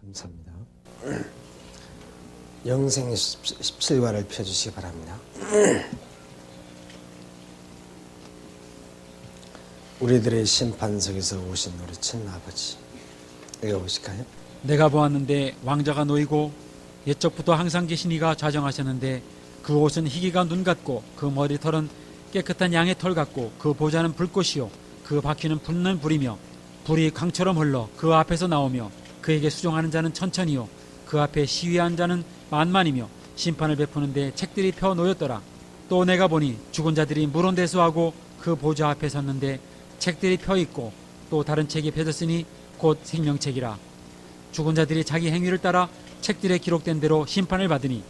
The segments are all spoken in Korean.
감사합니다. 영생 17과를 펴주시기 바랍니다. 우리들의 심판석에서 오신 우리 친아버지, 읽어보실까요? 내가 보았는데 왕자가 놓이고 옛적부터 항상 계신 이가 좌정하셨는데 그 옷은 희기가 눈 같고 그 머리털은 깨끗한 양의 털 같고 그 보좌는 불꽃이요 그 바퀴는 붙는 불이며 불이 강처럼 흘러 그 앞에서 나오며 그에게 수종하는 자는 천천히요 그 앞에 시위한 자는 만만이며 심판을 베푸는데 책들이 펴 놓였더라. 또 내가 보니 죽은 자들이 물온대수하고 그 보좌 앞에 섰는데 책들이 펴 있고 또 다른 책이 펴졌으니 곧 생명책이라. 죽은 자들이 자기 행위를 따라 책들에 기록된 대로 심판을 받으니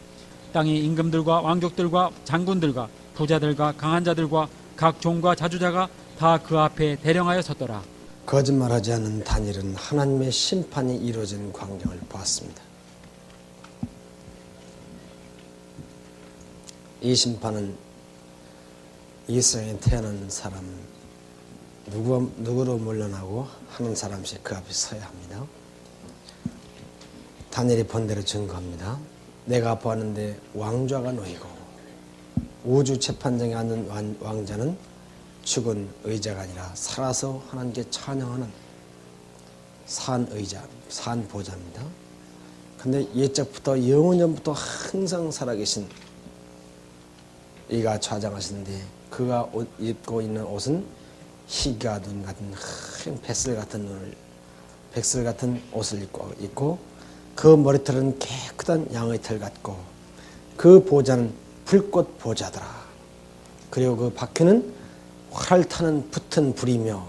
땅의 임금들과 왕족들과 장군들과 부자들과 강한 자들과 각 종과 자주자가 다 그 앞에 대령하여 섰더라. 거짓말하지 않는 다니엘은 하나님의 심판이 이루어진 광경을 보았습니다. 이 심판은 이 세상에 태어난 사람 누구로 물러나고 하는 사람씩 그 앞에 서야 합니다. 다니엘이 본대로 증거합니다. 내가 보았는데 왕좌가 놓이고 우주 재판장에 앉는 왕자는 죽은 의자가 아니라 살아서 하나님께 찬양하는 산 의자, 산 보좌입니다. 근데 옛적부터 영원전부터 항상 살아계신 이가 좌장하시는데 그가 입고 있는 옷은 희가 눈 같은 큰 백설 같은 옷을 입고 그 머리털은 깨끗한 양의 털 같고 그 보좌는 불꽃 보좌더라. 그리고 그 바퀴는 활 타는 붙은 불이며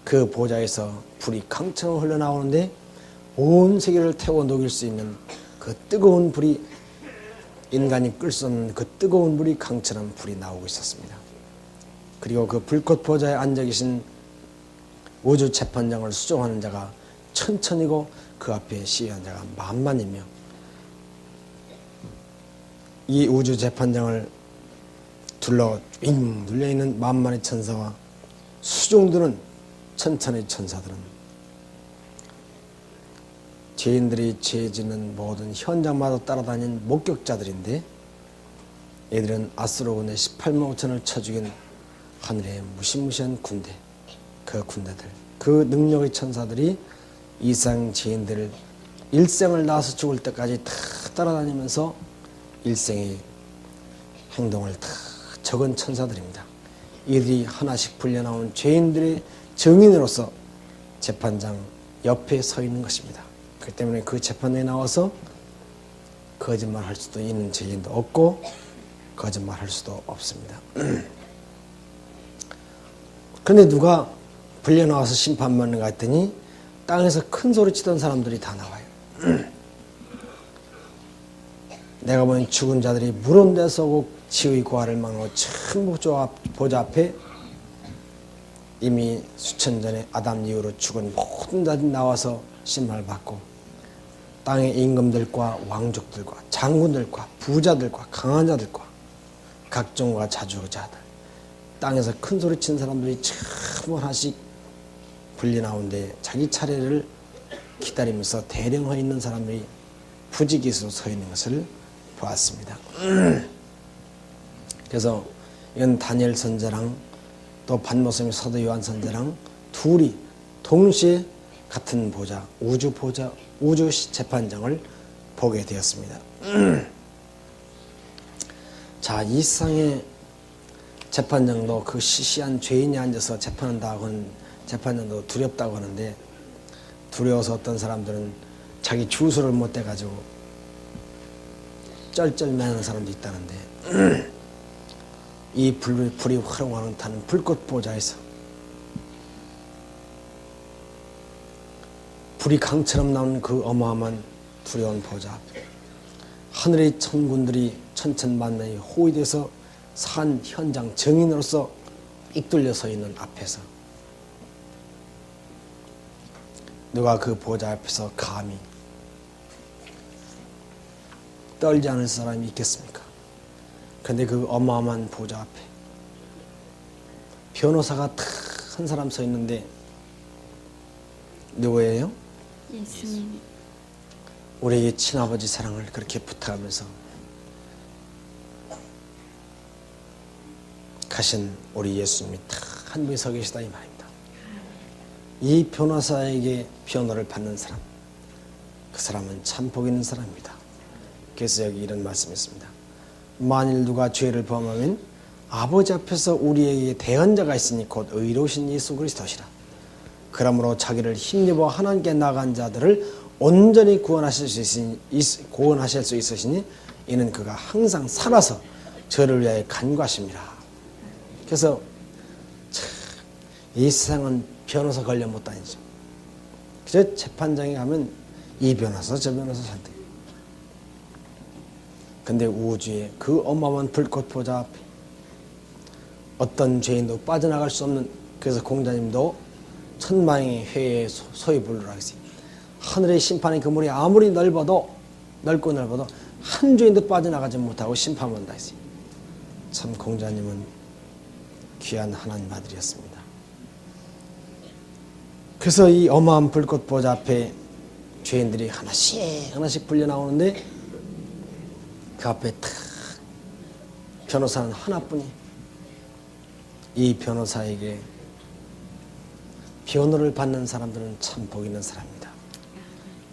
그 보좌에서 불이 강처럼 흘러나오는데 온 세계를 태워 녹일 수 있는 그 뜨거운 불이 인간이 끌 수 없는 그 뜨거운 불이 강처럼 불이 나오고 있었습니다. 그리고 그 불꽃 보좌에 앉아 계신 우주 재판장을 수종하는 자가 천천히고 그 앞에 시위한 자가 만만이며 이 우주 재판장을 둘러 윙 눌려있는 만만의 천사와 수종드는 천천의 천사들은 죄인들이 죄 짓는 모든 현장마다 따라다니는 목격자들인데 얘들은 아수르군의 18만 5천을 쳐 죽인 하늘의 무시무시한 군대, 그 군대들, 그 능력의 천사들이 이상 죄인들을 일생을 낳아서 죽을 때까지 다 따라다니면서 일생의 행동을 다 적은 천사들입니다. 이들이 하나씩 불려나온 죄인들의 증인으로서 재판장 옆에 서 있는 것입니다. 그렇기 때문에 그 재판에 나와서 거짓말할 수도 있는 죄인도 없고 거짓말할 수도 없습니다. 그런데 누가 불려나와서 심판받는가 했더니 땅에서 큰 소리 치던 사람들이 다 나와요. 내가 보니 죽은 자들이 물온 데서 오고 지의 고아를 막고 큰 보좌 앞에 이미 수천 전에 아담 이후로 죽은 모든 자들이 나와서 심판을 받고 땅의 임금들과 왕족들과 장군들과 부자들과 강한 자들과 각종과 자주자들 땅에서 큰 소리 친 사람들이 참 하나씩 분리 나오는데 자기 차례를 기다리면서 대령해 있는 사람들이 부지기수로 서 있는 것을 보았습니다. 그래서 이건 다니엘 선자랑 또 반모섬의 사도 요한 선자랑 둘이 동시에 같은 보좌, 우주 재판장을 보게 되었습니다. 자, 이 세상의 재판장도 그 시시한 죄인이 앉아서 재판한다고 하는 재판장도 두렵다고 하는데 두려워서 어떤 사람들은 자기 주소를 못 대가지고 쩔쩔매는 사람도 있다는데 이 불이 활용하는 타는 불꽃 보좌에서 불이 강처럼 나오는 그 어마어마한 두려운 보좌 앞에 하늘의 천군들이 천천만만히 호위돼서 산 현장 증인으로서 익돌려 서 있는 앞에서 누가 그 보좌 앞에서 감히 떨지 않을 사람이 있겠습니까? 그런데 그 어마어마한 보좌 앞에 변호사가 한 사람 서 있는데 누구예요? 예수님. 우리에게 친아버지 사랑을 그렇게 부탁하면서 가신 우리 예수님이 딱 한 분이 서 계시다 이 말입니다. 이 변호사에게 변호를 받는 사람, 그 사람은 참 복 있는 사람입니다. 그래서 여기 이런 말씀이 있습니다. 만일 누가 죄를 범하면 아버지 앞에서 우리에게 대언자가 있으니 곧 의로우신 예수 그리스도시라. 그러므로 자기를 힘입어 하나님께 나간 자들을 온전히 구원하실 수 있으시니 이는 그가 항상 살아서 저를 위하여 간구하십니다. 그래서 이 세상은 변호사 걸려 못 다니죠. 그래서 재판장에 가면 이 변호사 저 변호사 선택. 근데 우주에 그 어마어마한 불꽃 보좌 앞에 어떤 죄인도 빠져나갈 수 없는, 그래서 공자님도 천만의 회에 소위 부르라 했어요. 하늘의 심판의 그물이 아무리 넓고 넓어도 한 죄인도 빠져나가지 못하고 심판한다 했어요. 참 공자님은 귀한 하나님 아들이었습니다. 그래서 이 어마어마한 불꽃 보좌 앞에 죄인들이 하나씩 불려 나오는데 그 앞에 탁 변호사는 하나뿐이. 이 변호사에게 변호를 받는 사람들은 참 복 있는 사람입니다.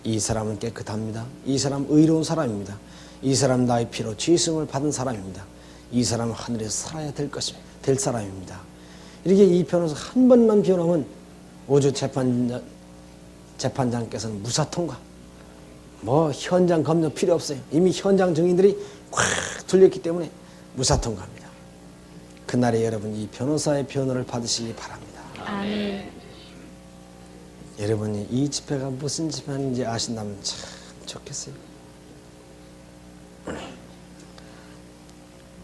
이 사람은 깨끗합니다. 이 사람은 의로운 사람입니다. 이 사람은 나의 피로 죄수임을 받은 사람입니다. 이 사람은 하늘에서 살아야 될 사람입니다. 이렇게 이 변호사 한 번만 변호하면 우주 재판장께서는 무사통과, 현장 검증 필요 없어요. 이미 현장 증인들이 꽉 둘렸기 때문에 무사통과합니다. 그날에 여러분 이 변호사의 변호를 받으시기 바랍니다. 아멘. 여러분이 이 집회가 무슨 집회인지 아신다면 참 좋겠어요.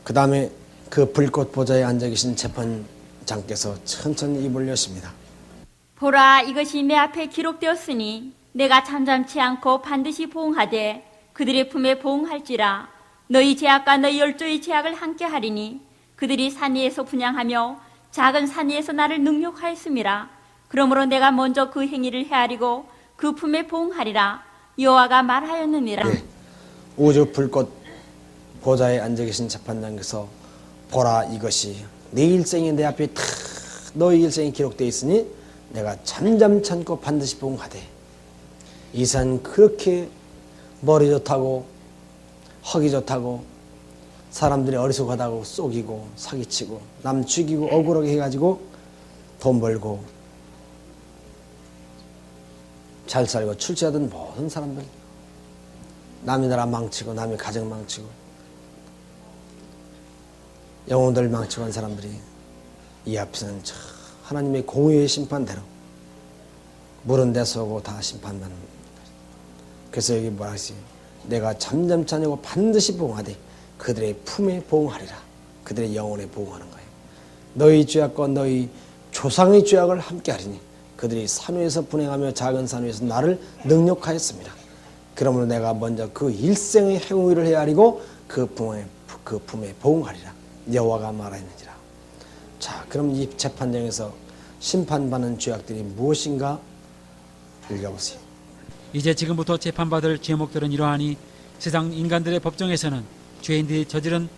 그 다음에 그 불꽃 보좌에 앉아 계신 재판장께서 천천히 입을 여십니다. 보라, 이것이 내 앞에 기록되었으니 내가 잠잠치 않고 반드시 보응하되 그들의 품에 보응할지라. 너희 제약과 너희 열조의 제약을 함께 하리니 그들이 산 위에서 분향하며 작은 산 위에서 나를 능욕하였음이라. 그러므로 내가 먼저 그 행위를 헤아리고 그 품에 보응하리라. 여호와가 말하였느니라. 네. 우주 불꽃 보좌에 앉아 계신 재판장께서 보라, 이것이 네 일생이 내 앞에 탁 너희 일생이 기록되어 있으니 내가 잠잠치 않고 반드시 보응하되. 이 산 그렇게 머리 좋다고 허기 좋다고 사람들이 어리석하다고 속이고 사기치고 남 죽이고 억울하게 해가지고 돈 벌고 잘 살고 출세하던 모든 사람들, 남의 나라 망치고 남의 가정 망치고 영혼들 망치고 한 사람들이 이 앞에서는 하나님의 공의의 심판대로 물은 데 쏘고 다 심판받는 겁니다. 그래서 여기 뭐라 했어요? 내가 잠잠치 않고 반드시 보응하되 그들의 품에 보응하리라. 그들의 영혼에 보응하는 거예요. 너희 죄악과 너희 조상의 죄악을 함께 하리니 그들이 산 위에서 분행하며 작은 산 위에서 나를 능욕하였습니다. 그러므로 내가 먼저 그 일생의 행위를 헤아리고 그 품에 보응하리라. 여호와가 말하였느니라. 자, 그럼 이 재판장에서 심판받는 죄악들이 무엇인가 읽어보세요. 이제 지금부터 재판받을 제목들은 이러하니 세상 인간들의 법정에서는 죄인들이 저지른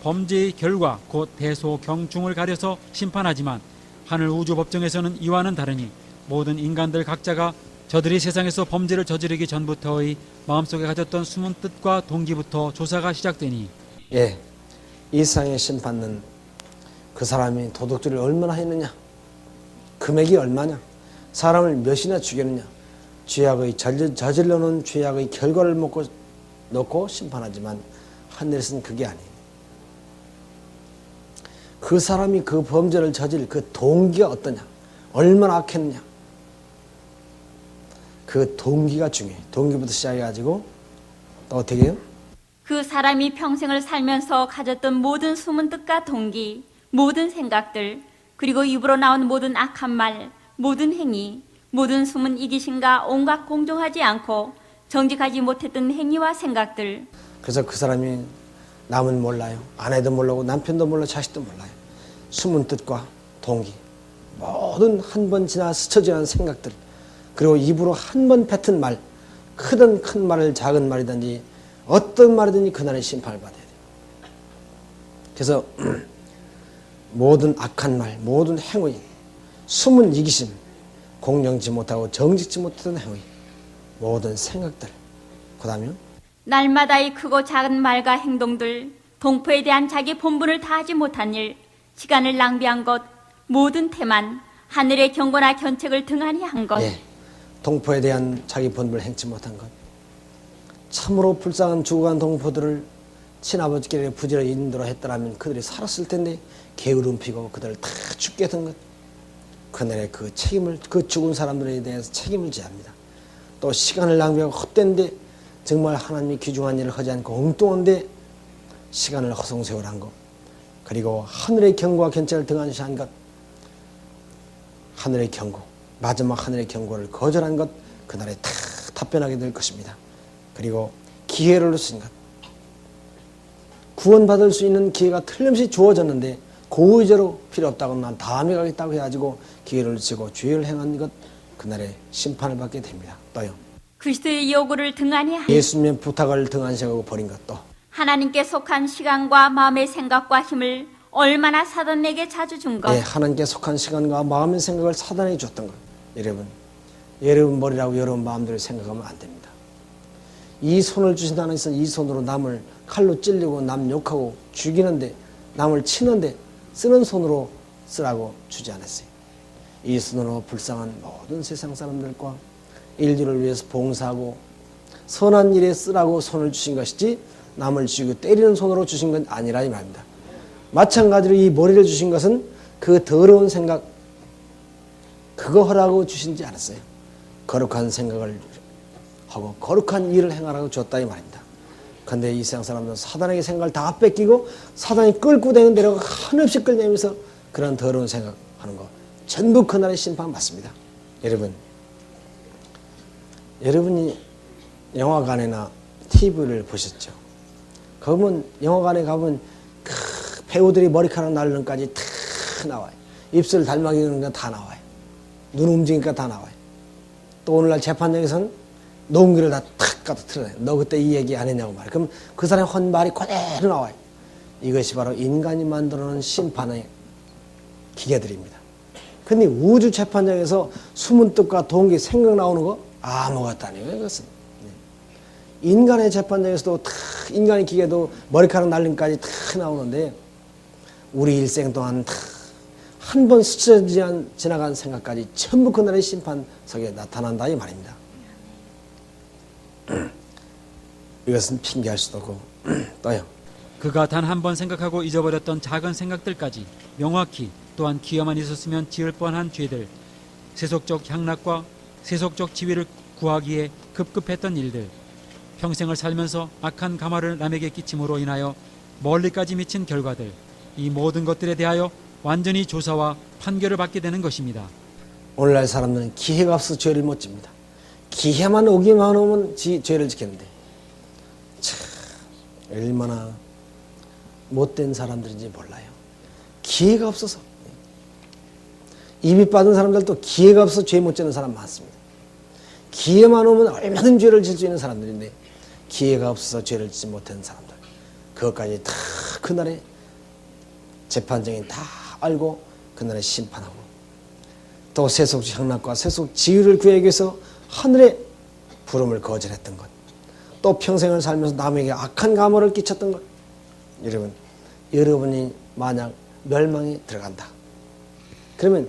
범죄의 결과 곧 대소경중을 가려서 심판하지만 하늘 우주 법정에서는 이와는 다르니 모든 인간들 각자가 저들이 세상에서 범죄를 저지르기 전부터의 마음속에 가졌던 숨은 뜻과 동기부터 조사가 시작되니. 예, 이 세상에 심판은 그 사람이 도둑질을 얼마나 했느냐, 금액이 얼마냐, 사람을 몇이나 죽였느냐, 죄악의 저질러 놓은 죄악의 결과를 놓고 심판하지만 하늘에서는 그게 아니에요. 그 사람이 그 범죄를 저질 그 동기가 어떠냐, 얼마나 악했느냐, 그 동기가 중요해요. 동기부터 시작해가지고 또 어떻게 해요? 그 사람이 평생을 살면서 가졌던 모든 숨은 뜻과 동기, 모든 생각들, 그리고 입으로 나온 모든 악한 말, 모든 행위, 모든 숨은 이기심과 온갖 공정하지 않고 정직하지 못했던 행위와 생각들. 그래서 그 사람이 남은 몰라요. 아내도 모르고 남편도 몰라 자식도 몰라요. 숨은 뜻과 동기, 모든 한 번 지나 스쳐 지난 생각들, 그리고 입으로 한 번 뱉은 말, 크든 큰 말을 작은 말이든지 어떤 말이든지 그날의 심판을 받아야 돼요. 그래서 모든 악한 말, 모든 행위, 숨은 이기심, 공정치 못하고 정직치 못하던 행위, 모든 생각들, 그 다음에 날마다의 크고 작은 말과 행동들, 동포에 대한 자기 본분을 다하지 못한 일, 시간을 낭비한 것, 모든 태만, 하늘의 경고나 견책을 등한히 한 것. 예, 동포에 대한 자기 본분을 행치 못한 것, 참으로 불쌍한 죽어간 동포들을 친아버지께 부지런히 인도로 했더라면 그들이 살았을 텐데 게으름 피고 그들을 다 죽게 한 것, 그날의 그 책임을, 그 죽은 사람들에 대해서 책임을 져야 합니다. 또 시간을 낭비하고 헛된데 정말 하나님이 귀중한 일을 하지 않고 엉뚱한데 시간을 허송세월한 것, 그리고 하늘의 경고와 견책을 등한시 한 것, 하늘의 경고, 마지막 하늘의 경고를 거절한 것, 그날에 다 답변하게 될 것입니다. 그리고 기회를 놓친 것, 구원받을 수 있는 기회가 틀림없이 주어졌는데 고의제로 필요 없다고 난 다음에 가겠다고 해가지고 기회를 놓치고 죄를 행한 것, 그날에 심판을 받게 됩니다. 또요, 그리스도의 요구를 등한히 한 예수님의 부탁을 등한시하고 버린 것, 또 하나님께 속한 시간과 마음의 생각과 힘을 얼마나 사단에게 자주 준 것. 예, 하나님께 속한 시간과 마음의 생각을 사단에게 줬던 것. 여러분 머리라고 여러분 마음대로 생각하면 안 됩니다. 이 손을 주신 하나님께서 이 손으로 남을 칼로 찔리고 남 욕하고 죽이는데, 남을 치는데 쓰는 손으로 쓰라고 주지 않았어요. 이 손으로 불쌍한 모든 세상 사람들과 인류를 위해서 봉사하고 선한 일에 쓰라고 손을 주신 것이지 남을 죽이고 때리는 손으로 주신 건 아니라 이 말입니다. 마찬가지로 이 머리를 주신 것은 그 더러운 생각, 그거 하라고 주신지 않았어요. 거룩한 생각을 하고 거룩한 일을 행하라고 줬다 이 말입니다. 그런데 이 세상 사람들은 사단에게 생각을 다 뺏기고 사단이 끌고 다니는 대로 한없이 끌내면서 그런 더러운 생각하는 거, 전부 그날의 심판 받습니다. 여러분이 영화관이나 TV를 보셨죠? 거기 영화관에 가면 그 배우들이 머리카락 날리는 까지 다 나와요. 입술 닮아기는 건 다 나와요. 눈 움직이니까 다 나와요. 또 오늘날 재판장에서는 농기를 다 탁 갖다 틀어놔요. 너 그때 이 얘기 안 했냐고 말이에요. 그럼 그 사람의 한 말이 그대로 나와요. 이것이 바로 인간이 만들어놓은 심판의 기계들입니다. 근데 우주 재판장에서 숨은 뜻과 동기 생각 나오는 거 아무것도 아니에요. 이것은 인간의 재판장에서도 다 인간의 기계도 머리카락 날림까지 다 나오는데 우리 일생 동안 다 한 번 스쳐 지나간 생각까지 전부 그날의 심판석에 나타난다 이 말입니다. 이것은 핑계할 수도 없고 또요, 그가 단 한 번 생각하고 잊어버렸던 작은 생각들까지 명확히, 또한 기회만 있었으면 지을 뻔한 죄들, 세속적 향락과 세속적 지위를 구하기에 급급했던 일들, 평생을 살면서 악한 가마를 남에게 끼침으로 인하여 멀리까지 미친 결과들, 이 모든 것들에 대하여 완전히 조사와 판결을 받게 되는 것입니다. 오늘날 사람들은 기회가 없어서 죄를 못 집니다. 기회만 오기만 오면 죄를 짓겠는데 참 얼마나 못된 사람들인지 몰라요. 기회가 없어서. 이미 받은 사람들도 기회가 없어서 죄 못 짓는 사람 많습니다. 기회만 오면 얼마든 죄를 질 수 있는 사람들인데 기회가 없어서 죄를 짓지 못하는 사람들, 그것까지 다 그날에 재판장이 다 알고 그날에 심판하고, 또 세속 향락과 세속 지위를 구하기 위해서 하늘의 부름을 거절했던 것, 또 평생을 살면서 남에게 악한 감화를 끼쳤던 것. 여러분이 만약 멸망에 들어간다 그러면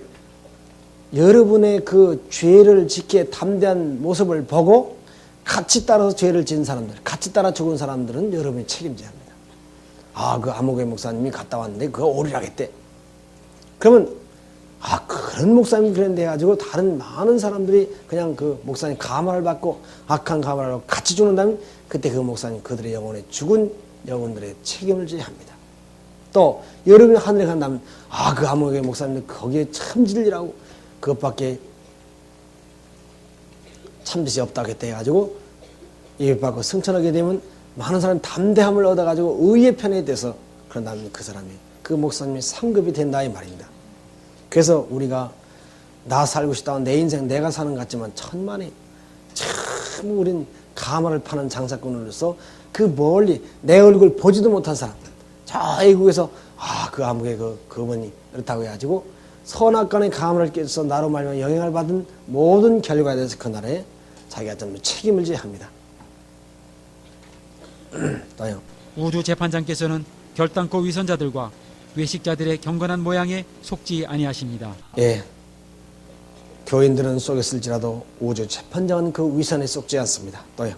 여러분의 그 죄를 짓기에 담대한 모습을 보고 같이 따라서 죄를 지은 사람들, 같이 따라 죽은 사람들은 여러분이 책임져야 합니다. 아, 그 아무개 목사님이 갔다 왔는데 그거 오리라겠대. 그러면 아, 그런 목사님이 그랬는데 해가지고 다른 많은 사람들이 그냥 그 목사님 감화를 받고 악한 감화를 받고 같이 죽는다면 그때 그 목사님 그들의 영혼에 죽은 영혼들의 책임을 져야 합니다. 또 여러분이 하늘에 간다면 아, 그 아무개 목사님 거기에 참 진리라고 그것밖에 참짓이 없다고 했다 해가지고 예배받고 승천하게 되면 많은 사람이 담대함을 얻어가지고 의의 편에 대해서 그런다면 그 사람이, 그 목사님이 상급이 된다 이 말입니다. 그래서 우리가 나 살고 싶다고 내 인생 내가 사는 것 같지만 천만에 참 우린 가마를 파는 장사꾼으로서 그 멀리 내 얼굴 보지도 못한 사람, 저 외국에서 그 암흑의 그 어머니 그렇다고 해가지고 선악간의 가마를 깨서 나로 말미암아 영향을 받은 모든 결과에 대해서 그 나라에 자기가 전부 책임을 져야 합니다. 또요. 우주 재판장께서는 결단코 위선자들과 외식자들의 경건한 모양에 속지 아니하십니다. 예. 교인들은 속였을지라도 우주 재판장은 그 위선에 속지 않습니다. 또요.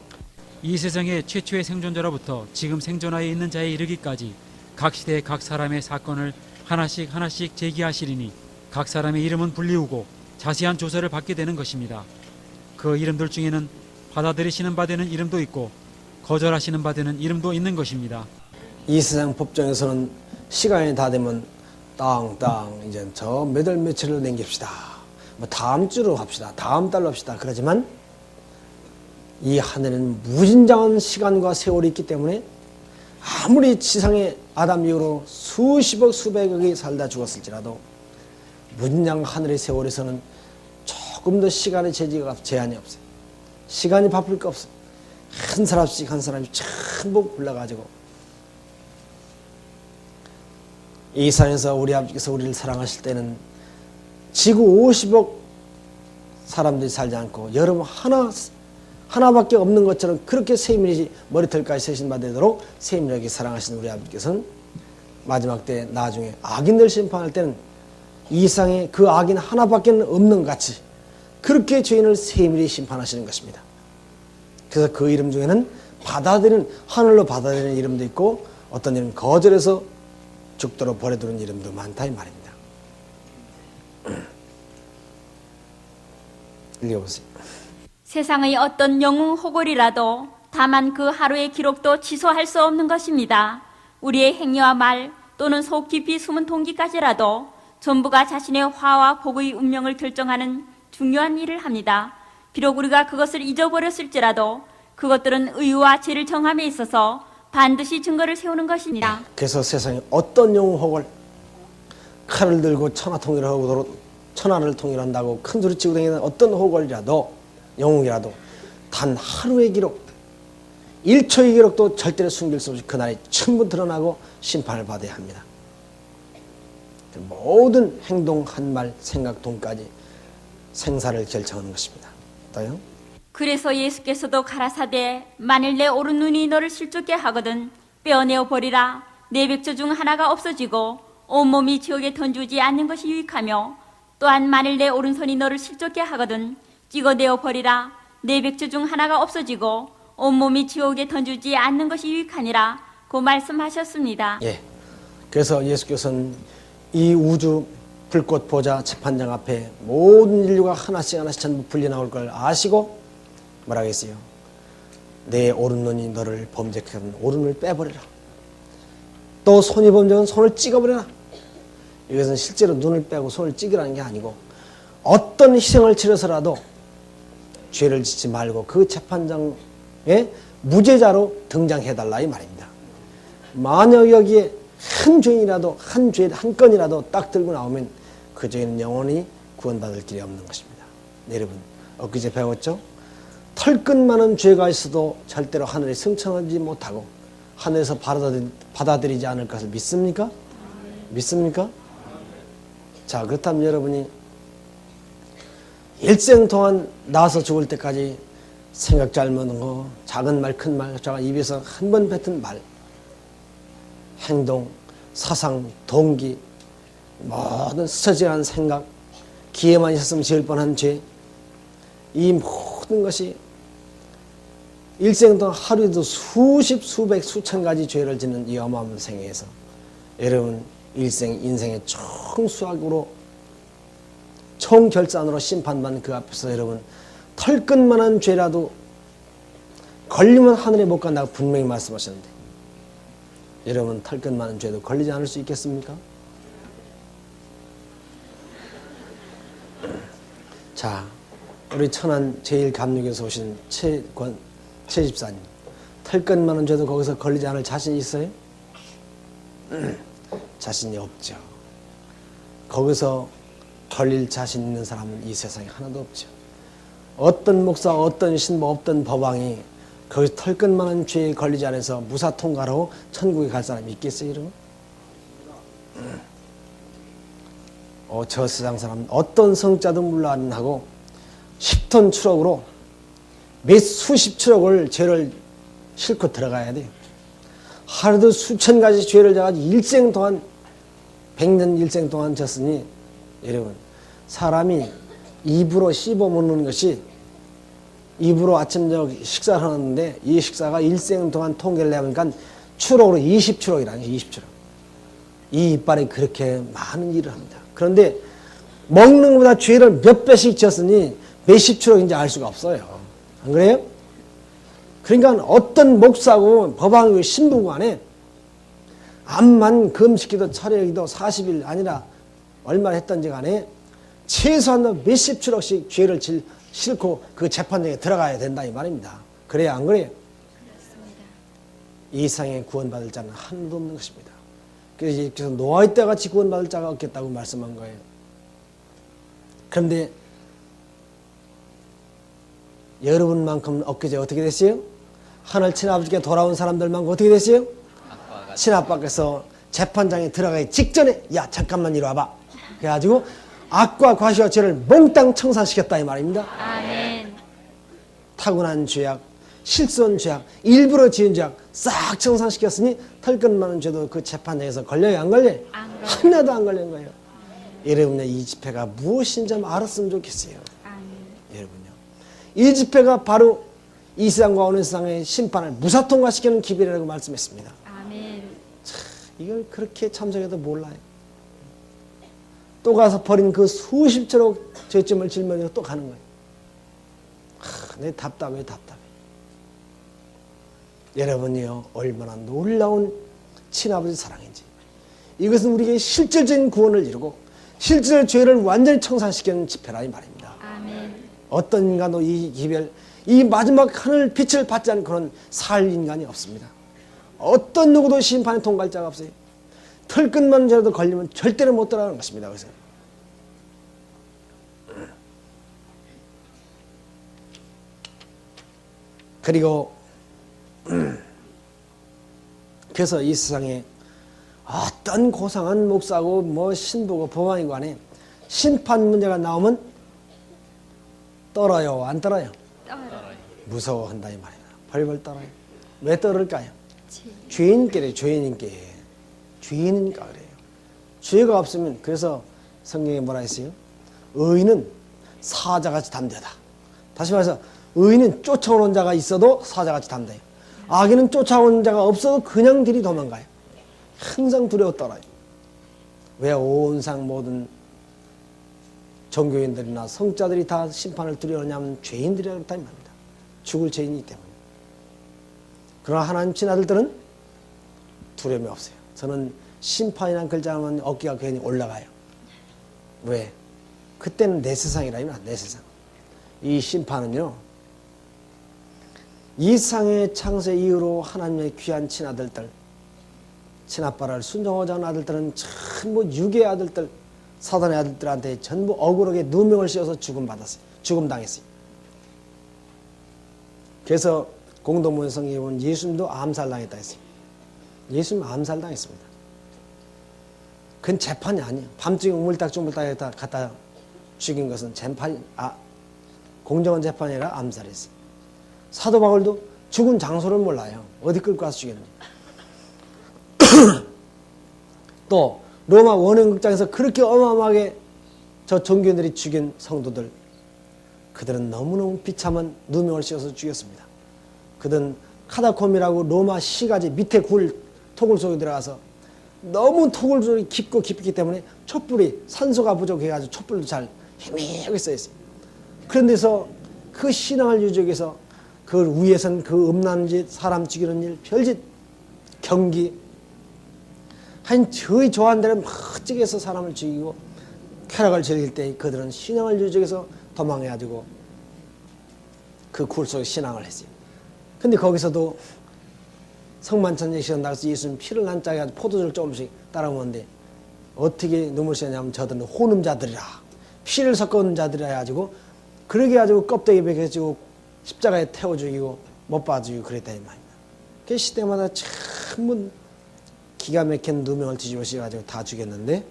이 세상의 최초의 생존자로부터 지금 생존하에 있는 자에 이르기까지 각 시대 각 사람의 사건을 하나씩 제기하시리니 각 사람의 이름은 불리우고 자세한 조사를 받게 되는 것입니다. 그 이름들 중에는 받아들이시는 바 되는 이름도 있고 거절하시는 바 되는 이름도 있는 것입니다. 이 세상 법정에서는 시간이 다 되면 땅 이제 저 몇 월 며칠로 남깁시다. 뭐 다음 주로 합시다. 다음 달로 합시다. 그러지만 이 하늘은 무진장한 시간과 세월이 있기 때문에 아무리 지상의 아담 이후로 수십억 수백억이 살다 죽었을지라도 무진장 하늘의 세월에서는 조금 더 시간의 제한이 없어요. 시간이 바쁠 거 없어요. 한 사람씩 한 사람이 전부 불러가지고 이 세상에서 우리 아버지께서 우리를 사랑하실 때는 지구 50억 사람들이 살지 않고 여러분 하나밖에 없는 것처럼 그렇게 세밀히 머리털까지 세신 바되도록 세밀하게 사랑하신 우리 아버지께서는 마지막 때 나중에 악인들 심판할 때는 이 세상에 그 악인 하나밖에 없는 것 같이 그렇게 죄인을 세밀히 심판하시는 것입니다. 그래서 그 이름 중에는 하늘로 받아들이는 이름도 있고 어떤 이름 거절해서 죽도록 버려두는 이름도 많다 이 말입니다. 읽어보세요. 세상의 어떤 영웅 호골이라도 다만 그 하루의 기록도 취소할 수 없는 것입니다. 우리의 행위와 말 또는 속 깊이 숨은 동기까지라도 전부가 자신의 화와 복의 운명을 결정하는 중요한 일을 합니다. 비록 우리가 그것을 잊어버렸을지라도 그것들은 의와 죄를 정함에 있어서 반드시 증거를 세우는 것입니다. 그래서 세상에 어떤 영웅 혹을 칼을 들고 천하를 통일한다고 큰 소리 치고 다니는 어떤 호걸이라도 영웅이라도 단 하루의 기록 1초의 기록도 절대로 숨길 수 없이 그날이 전부 드러나고 심판을 받아야 합니다. 모든 행동, 한말, 생각, 돈까지 생사를 결정하는 것입니다. 또요. 그래서 예수께서도 가라사대 만일 내 오른눈이 너를 실족게 하거든 빼어내어 버리라. 내 백조 중 하나가 없어지고 온몸이 지옥에 던지지 않는 것이 유익하며 또한 만일 내 오른손이 너를 실족게 하거든 찍어내어 버리라. 내 백조 중 하나가 없어지고 온몸이 지옥에 던지지 않는 것이 유익하니라 고 말씀하셨습니다. 예. 그래서 예수께서는 이 우주 불꽃 보좌 재판장 앞에 모든 인류가 하나씩 전부 불려 나올 걸 아시고 뭐라고 했어요? 내 오른눈이 너를 범죄케 하는 오른을 빼버리라. 또 손이 범죄하면 손을 찍어버리라. 이것은 실제로 눈을 빼고 손을 찍으라는 게 아니고 어떤 희생을 치러서라도 죄를 짓지 말고 그 재판장에 무죄자로 등장해달라 이 말입니다. 만약 여기에 한 죄인이라도 한 건이라도 딱 들고 나오면 그 죄인은 영원히 구원받을 길이 없는 것입니다. 여러분 엊그제 배웠죠? 털끝만한 죄가 있어도 절대로 하늘에 승천하지 못하고 하늘에서 받아들이지 않을 것을 믿습니까? 믿습니까? 자, 그렇다면 여러분이 일생 동안 나서 죽을 때까지 생각 잘못한 거, 작은 말, 큰 말, 입에서 한 번 뱉은 말, 행동, 사상, 동기, 모든 스쳐지지 않은 생각, 기회만 있었으면 지을 뻔한 죄, 이 모든 것이 일생 동안 하루에도 수십, 수백, 수천 가지 죄를 짓는 이 어마어마한 생애에서 여러분 인생의 총수학으로 총결산으로 심판받는 그 앞에서 여러분 털끝만한 죄라도 걸리면 하늘에 못 간다고 분명히 말씀하셨는데 여러분 털끝만한 죄도 걸리지 않을 수 있겠습니까? 자, 우리 천안 제1감리교에서 오신 최 집사님, 털끝만한 죄도 거기서 걸리지 않을 자신 있어요? 자신이 없죠. 거기서 걸릴 자신 있는 사람은 이 세상에 하나도 없죠. 어떤 목사, 어떤 신부, 어떤 법왕이 거기서 털끝만한 죄에 걸리지 않아서 무사 통과로 천국에 갈 사람이 있겠어요, 여러분? 저 세상 사람 어떤 성자도 물러나고 10톤 추럭으로 몇 수십 추럭을 죄를 싣고 들어가야 돼요. 하루도 수천 가지 죄를 져가지고 일생 동안 100년 일생 동안 졌으니 여러분 사람이 입으로 씹어 먹는 것이 입으로 아침 저녁 식사를 하는데 이 식사가 일생 동안 통계를 내보니까 추럭으로 20추럭이라니 20추럭. 이 이빨이 그렇게 많은 일을 합니다. 그런데 먹는 것보다 죄를 몇 배씩 졌으니 몇십 추럭인지 알 수가 없어요. 안 그래요? 그러니까 어떤 목사고 법왕이고 신부고 간에 암만 금식기도 철회기도 40일 아니라 얼마나 했던지 간에 최소한 몇십 추럭씩 죄를 싣고 그 재판장에 들어가야 된다 이 말입니다. 그래야 안 그래요? 그렇습니다. 이 세상에 구원받을 자는 하나도 없는 것입니다. 그래서 노아의 때 같이 구원받을 자가 없겠다고 말씀한 거예요. 그런데 여러분만큼 엊그제 어떻게 됐어요? 하늘 친아버지께 돌아온 사람들만큼 어떻게 됐어요? 친아빠께서 재판장에 들어가기 직전에 야 잠깐만 이리 와봐. 그래가지고 악과 과시와 죄를 몽땅 청산시켰다 이 말입니다. 아멘. 타고난 죄악, 실수한 죄악, 일부러 지은 죄악 싹 청산시켰으니 털끝만한 죄도 그 재판장에서 걸려요 안 걸려요? 안 걸려요. 하나도 안 걸린 거예요. 여러분의 이 집회가 무엇인지 좀 알았으면 좋겠어요. 아멘. 여러분요. 이 집회가 바로 이 세상과 어느 세상의 심판을 무사통과시키는 기별이라고 말씀했습니다. 아멘. 이걸 그렇게 참석해도 몰라요. 또 가서 버린 그 수십 초록 죄점을 짊어지고 또 가는 거예요. 내 답답해. 여러분이요 얼마나 놀라운 친아버지 사랑인지 이것은 우리에게 실질적인 구원을 이루고 실질 죄를 완전히 청산시키는 집회라 이 말입니다. 아멘. 어떤 인간도 이 기별 이 마지막 하늘 빛을 받지 않고는 살 인간이 없습니다. 어떤 누구도 심판에 통과할 자가 없어요. 털끝만 죄라도 걸리면 절대로 못 들어가는 것입니다. 그래서 그리고 그래서 이 세상에 어떤 고상한 목사고 뭐 신부고 법왕이고 간에 심판 문제가 나오면 떨어요 안 떨어요? 떨어요. 무서워한다 이 말이야. 벌벌 떨어요. 왜 떨을까요? 죄. 죄인께래 죄인께 죄인이니까 그래요. 죄가 없으면 그래서 성경에 뭐라 했어요? 의인은 사자같이 담대하다. 다시 말해서 의인은 쫓아오는 자가 있어도 사자같이 담대해요. 악인은 쫓아오는 자가 없어도 그냥 들이 도망가요. 항상 두려워 떨어요. 왜 온상 모든 종교인들이나 성자들이 다 심판을 두려워하냐면 죄인들이라고 그렇다 이 말입니다. 죽을 죄인이기 때문에. 그러나 하나님 친아들들은 두려움이 없어요. 저는 심판이라는 글자만 어깨가 괜히 올라가요. 왜? 그때는 내 세상이라면 내 세상. 이 심판은요. 이 세상의 창세 이후로 하나님의 귀한 친아들들, 친아빠를 순종하지 않은 아들들은 전부 육의 아들들, 사단의 아들들한테 전부 억울하게 누명을 씌워서 죽음받았어요. 죽음당했어요. 그래서 공동문 성경에 보면 예수님도 암살당했다 했어요. 예수님 암살당했습니다. 그건 재판이 아니에요. 밤중에 우물딱주물딱 갖다 죽인 것은 공정한 재판이 아니라 암살했어요. 사도 바울도 죽은 장소를 몰라요. 어디 끌고 가서 죽였는지. 또 로마 원형극장에서 그렇게 어마어마하게 저 종교인들이 죽인 성도들, 그들은 너무너무 비참한 누명을 씌워서 죽였습니다. 그들은 카다콤이라고 로마 시가지 밑에 토굴 속에 들어가서 너무 토굴 속이 깊고 깊기 때문에 촛불이 산소가 부족해가지고 촛불도 잘 희미하게 써있어요. 그런 데서 그 신앙을 유지하기 위해서 그 위에선 그 음란 짓, 사람 죽이는 일, 별짓, 경기 한 저희 좋아하는 대로 멋지게 해서 사람을 죽이고 쾌락을 즐길 때 그들은 신앙을 유지하기 위해서 도망해가지고 그 굴 속에 신앙을 했어요. 근데 거기서도 성만찬 예식을 나가서 예수님 피를 난 짝에 포도주를 조금씩 따라오는데 어떻게 눈물 씻냐면 저들은 혼음자들이라 피를 섞어온 자들이라 해가지고 그러게 해가지고 껍데기 벗겨지고 십자가에 태워 죽이고 못 봐주고 그랬다 이 말입니다. 그 시대마다 전부 기가 막힌 누명을 뒤집어 씌워가지고 다 죽였는데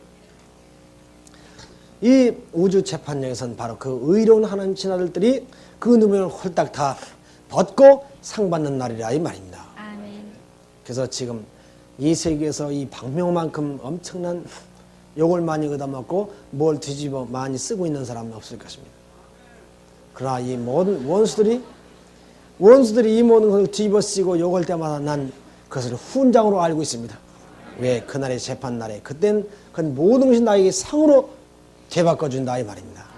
이 우주 재판장에서는 바로 그 의로운 하나님 신하들이 그 누명을 홀딱 다 벗고 상 받는 날이라 이 말입니다. 아멘. 그래서 지금 이 세계에서 이 박명만큼 엄청난 욕을 많이 얻어먹고 뭘 뒤집어 많이 쓰고 있는 사람은 없을 것입니다. 그러나 이 모든 원수들이 이 모든 것을 뒤집어 쓰고 욕할 때마다 난 그것을 훈장으로 알고 있습니다. 왜? 그날의 재판날에 그땐 그 모든 것이 나에게 상으로 되바꿔준다 이 말입니다.